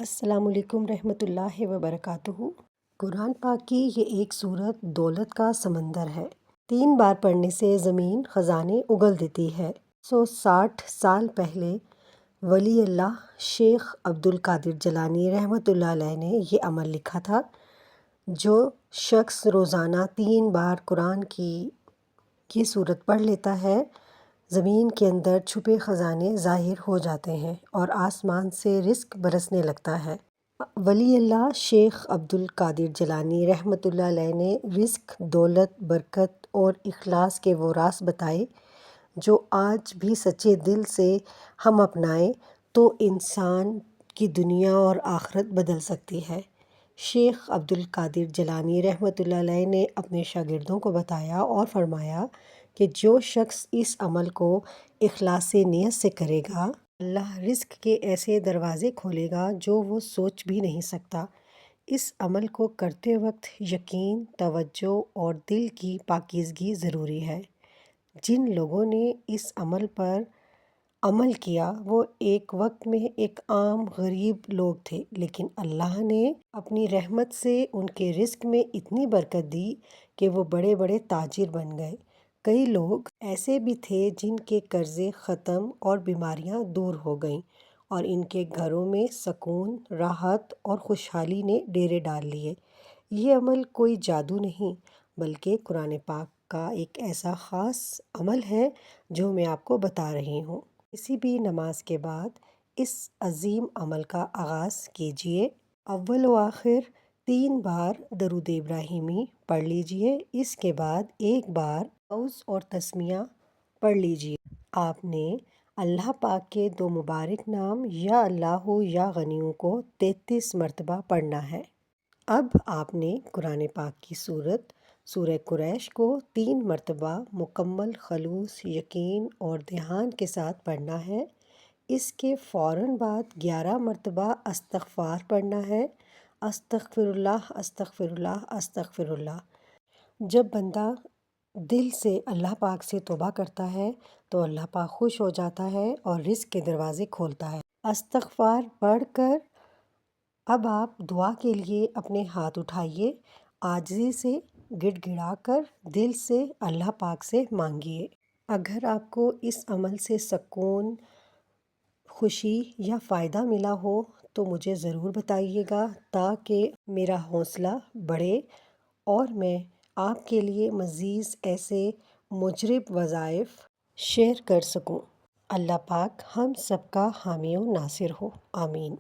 السلام علیکم رحمۃ اللہ وبرکاتہ۔ قرآن پاک کی یہ ایک سورت دولت کا سمندر ہے۔ 3 بار پڑھنے سے زمین خزانے اگل دیتی ہے۔ 160 سال پہلے ولی اللہ شیخ عبد القادر جیلانی رحمۃ اللہ علیہ نے یہ عمل لکھا تھا۔ جو شخص روزانہ 3 بار قرآن کی سورت پڑھ لیتا ہے، زمین کے اندر چھپے خزانے ظاہر ہو جاتے ہیں اور آسمان سے رزق برسنے لگتا ہے۔ ولی اللہ شیخ عبد القادر جیلانی رحمۃ اللہ علیہ نے رزق، دولت، برکت اور اخلاص کے وہ راز بتائے جو آج بھی سچے دل سے ہم اپنائیں تو انسان کی دنیا اور آخرت بدل سکتی ہے۔ شیخ عبد القادر جیلانی رحمۃ اللہ علیہ نے اپنے شاگردوں کو بتایا اور فرمایا کہ جو شخص اس عمل کو اخلاص نیت سے کرے گا، اللہ رزق کے ایسے دروازے کھولے گا جو وہ سوچ بھی نہیں سکتا۔ اس عمل کو کرتے وقت یقین، توجہ اور دل کی پاکیزگی ضروری ہے۔ جن لوگوں نے اس عمل پر عمل کیا وہ ایک وقت میں ایک عام غریب لوگ تھے، لیکن اللہ نے اپنی رحمت سے ان کے رزق میں اتنی برکت دی کہ وہ بڑے بڑے تاجر بن گئے۔ کئی لوگ ایسے بھی تھے جن کے قرضے ختم اور بیماریاں دور ہو گئیں اور ان کے گھروں میں سکون، راحت اور خوشحالی نے ڈیرے ڈال لیے۔ یہ عمل کوئی جادو نہیں بلکہ قرآن پاک کا ایک ایسا خاص عمل ہے جو میں آپ کو بتا رہی ہوں۔ کسی بھی نماز کے بعد اس عظیم عمل کا آغاز کیجیے۔ اول و آخر 3 بار درود ابراہیمی پڑھ لیجیے۔ اس کے بعد 1 بار اعوذ اور تسمیہ پڑھ لیجیے۔ آپ نے اللہ پاک کے 2 مبارک نام یا اللہ یا غنیوں کو 33 مرتبہ پڑھنا ہے۔ اب آپ نے قرآن پاک کی سورہ قریش کو 3 مرتبہ مکمل خلوص، یقین اور دھیان کے ساتھ پڑھنا ہے۔ اس کے فوراً بعد 11 مرتبہ استغفار پڑھنا ہے۔ استغفر اللہ، استغفر اللہ، استغفر اللہ۔ جب بندہ دل سے اللہ پاک سے توبہ کرتا ہے تو اللہ پاک خوش ہو جاتا ہے اور رزق کے دروازے کھولتا ہے۔ استغفار پڑھ کر اب آپ دعا کے لیے اپنے ہاتھ اٹھائیے، عاجزی سے گڑ گڑا کر دل سے اللہ پاک سے مانگیے۔ اگر آپ کو اس عمل سے سکون، خوشی یا فائدہ ملا ہو تو مجھے ضرور بتائیے گا تاکہ میرا حوصلہ بڑھے اور میں آپ کے لیے مزید ایسے مجرب وظائف شیئر کر سکوں۔ اللہ پاک ہم سب کا حامی و ناصر ہو، آمین۔